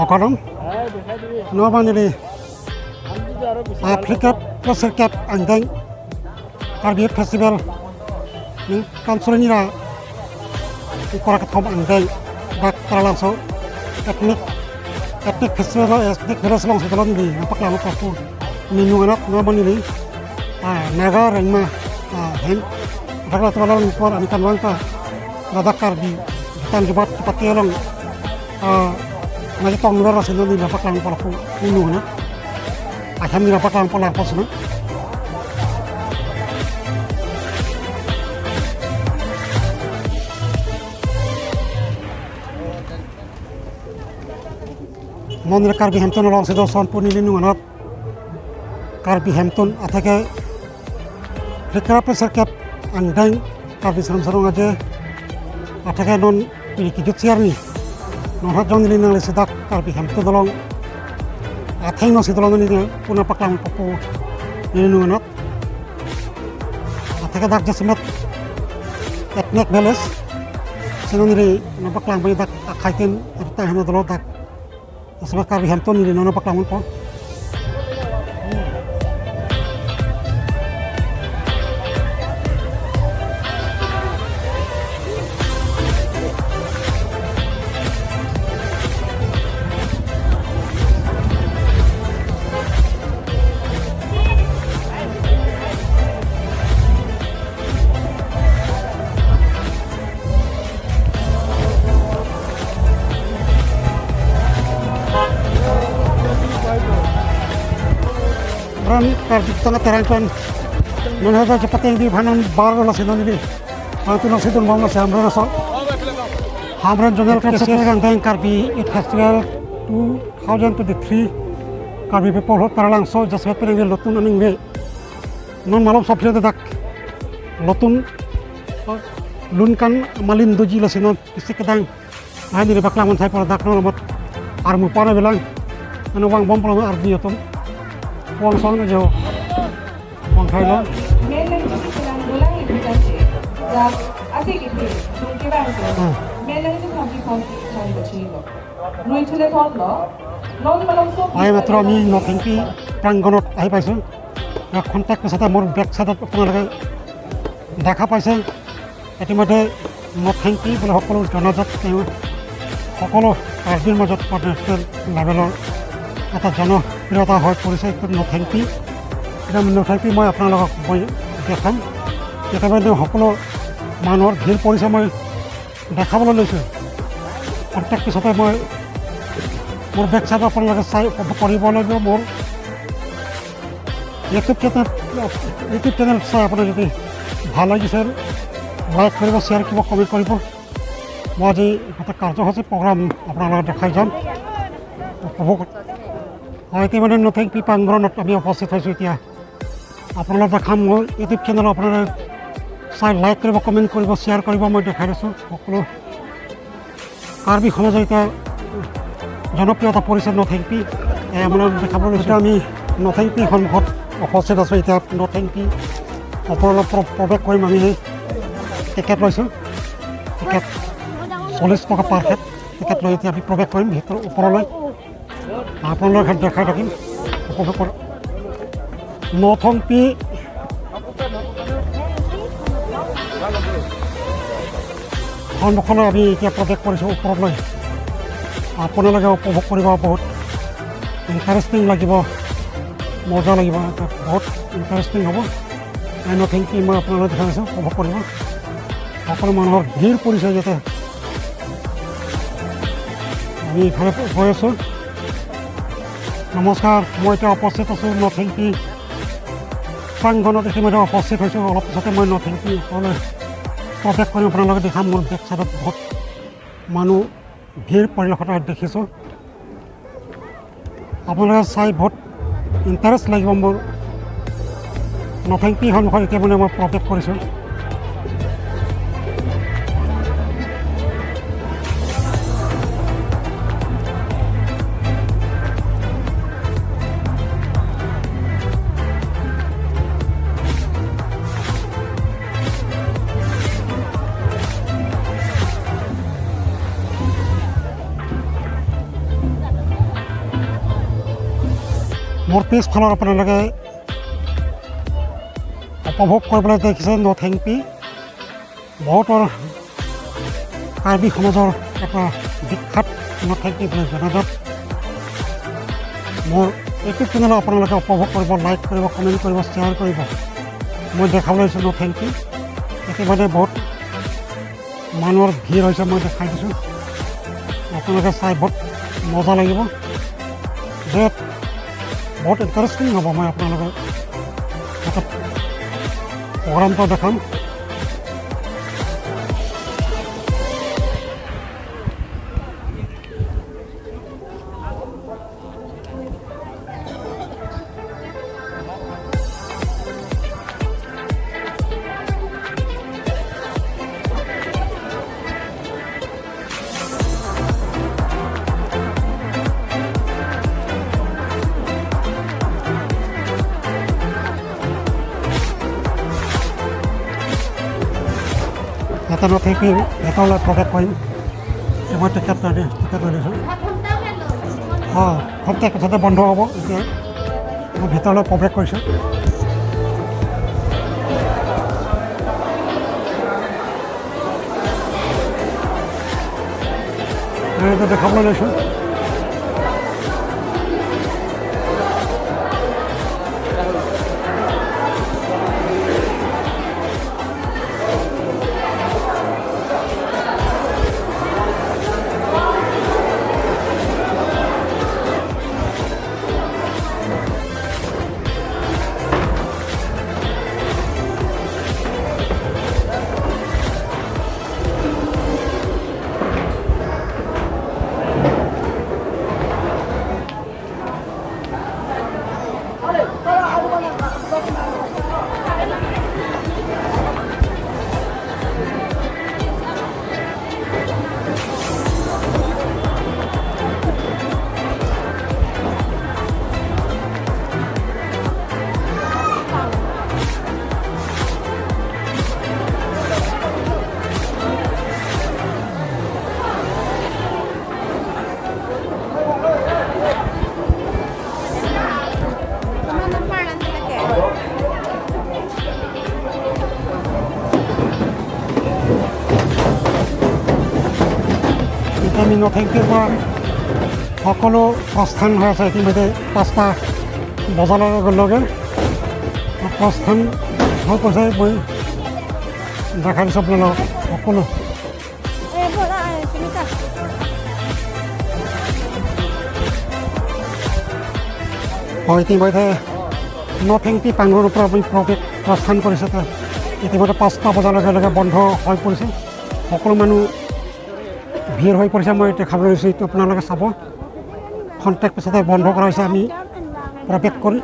Okalong normally Africa Circuit and then Karbi Festival ni kansuran ira ikora katom and then dak langsung etnik festival etnik festival setelah ni nampak lalu kapu minu anak normally naga rengma hen dak lalu impor anikan wangka radakar di tan jebat cepat tiolong Nanti tong luar rasanya ni dapat lang pala po minu na. Ayam ni dapat lang pala po sana. Monre Karbi Hampton along sa doon po nilinu na. Karbi Hampton atake Rekara Circuit ang dang Karbi sarong aja atake non pilikijut siar ni. Nora jong ni nang lesedak Karbi Hampton dolong atheng no sidolong ni puna paklang popo ni nungat atake dak jasmet etnik beles senong ni napaklang bay dak kaiten ta hano dolong dak asma Karbi Hampton ni no paklang po Karbi tengah terangkan menghadap cepat yang di banan baru lah sedang ini. Itu nasi tu mau nasi hamran asal. Hamran jungle festival yang Karbi Festival 2023 Karbi people hot terang so jasmet pergi lotun aning me. Non malam sopir tu dak lotun lunkan malin doji lah sedang kisi kedang. Hari ni baklang mentai pada dak nomor armu pana bilang anu wang bom pula ardi itu. Wang song aja, wang Thailand. Mainland itu sedang ulang ibu janji. Dan asyik itu, mungkin bangsa. Mainland itu kami cari bercilo. Noi tu dah tahu lo. Non malam so. Ayah matro ni no tinggi panggonot ayah paisu. Ya kontak pesata mor back sata pengaruh. Dakha paisu. Itu macam no tinggi boleh hokolo janazat tu. Hokolo arbin macam pada level atau jano berita hot polisi itu no thanki, kita no thanki moi apna logo moi dekham, kita benda hoklo manor hil polisi moi dekham lo lesu, kontak ke sampai moi mor back side apna logo saya poribono jo mor YouTube channel saya apna jadi bhala jisar like karibo share kibo comment karibo, moi je kata karjo hoche program apna logo dekhai jam, Itu mana no thank people angronot kami opposite hoisu এতিয়া আপোনালোক দেখাম মই YouTube channel আপোনালোকে চাই like কৰিব comment কৰিব share কৰিব মই দেখাই আছোঁ সকলো কাৰ্বি সমাজৰ এতিয়া জনপ্ৰিয়তা পৰিচয় ন থেংকি আপোনালোক দেখাব লৈছোঁ আমি ন থেংকি সন্মুখত উপস্থিত আছোঁ এতিয়া ন থেংকি ওপৰলৈ প্ৰৱেশ কৰিম আমি টিকেট লৈছোঁ টিকেট 40 টকা পাৰ হেড টিকেট লৈ এতিয়া আমি প্ৰৱেশ কৰিম ভিতৰ ওপৰলৈ আপোনালোক দেখা থাকিম উপভোগ কৰক নথংপি সন্মুখলৈ আমি এতিয়া প্ৰৱেশ কৰিছোঁ ওপৰলৈ আপোনালোকে উপভোগ কৰিব বহুত ইণ্টাৰেষ্টিং লাগিব মজা লাগিব বহুত ইণ্টাৰেষ্টিং হ'ব নথংপি মই আপোনালোকে দেখাইছোঁ উপভোগ কৰিব সকলো মানুহৰ ভিৰ পৰিছে যাতে আমি ইফালে গৈ আছোঁ নমস্কাৰ মই এতিয়া উপস্থিত আছোঁ নথেংকি প্ৰাংগণত ইতিমধ্যে উপস্থিত হৈছোঁ অলপ পিছতে মই নথেংকি ওপৰলৈ প্ৰৱেশ কৰি আপোনালোকে দেখাম মোৰ বেক চাইডত বহুত মানুহ ভিৰ পৰিলক্ষিত দেখিছোঁ আপোনালোকে চাই বহুত ইণ্টাৰেষ্ট লাগিব মোৰ নথেংকি সন্মুখত এতিয়া মানে মই প্ৰৱেশ কৰিছোঁ মোৰ পিছফালৰ আপোনালোকে উপভোগ কৰিবলৈ দেখিছে নথেংপি বহুতৰ কাৰ্বি সমাজৰ এটা বিখ্যাত নথেংপি বুলি জনাজাত মোৰ ইউটিউব চেনেলত আপোনালোকে উপভোগ কৰিব লাইক কৰিব কমেণ্ট কৰিব শ্বেয়াৰ কৰিব মই দেখাবলৈ লৈছোঁ নথেংপি একেবাৰে বহুত মানুহৰ ভিৰ হৈছে মই দেখাই দিছোঁ আপোনালোকে চাই বহুত মজা লাগিব যে বহুত ইণ্টাৰেষ্টিং হ'ব মই আপোনালোকৰ এটা প্ৰগ্ৰামটো দেখাম এটা নথেংপি এটালৈ প্ৰৱেশ কৰিম মই টিকেট লৈ দিছোঁ অঁ প্ৰত্যেক কথাতে বন্ধ হ'ব এতিয়া মই ভিতৰলৈ প্ৰৱেশ কৰিছোঁ এইটো দেখাবলৈ লৈছোঁ আমি নথেংপিৰ পৰা সকলো প্ৰস্থান হৈ আছে ইতিমধ্যে 5টা বজালৈকে লগে প্ৰস্থান হৈ গৈছে মই দেখাই দিছোঁ আপোনালোকক সকলো ইতিমধ্যে নথেংপি পাংগুৰৰ পৰা আপুনি প্ৰস্থান কৰিছে ইতিমধ্যে 5টা বজালৈকে বন্ধ হৈ পৰিছে সকলো মানুহ ভিৰ হৈ পৰিছে মই দেখাবলৈ লৈছোঁ এইটো আপোনালোকে চাব খন্তেক পিছতে বন্ধ কৰা হৈছে আমি প্ৰৱেশ কৰি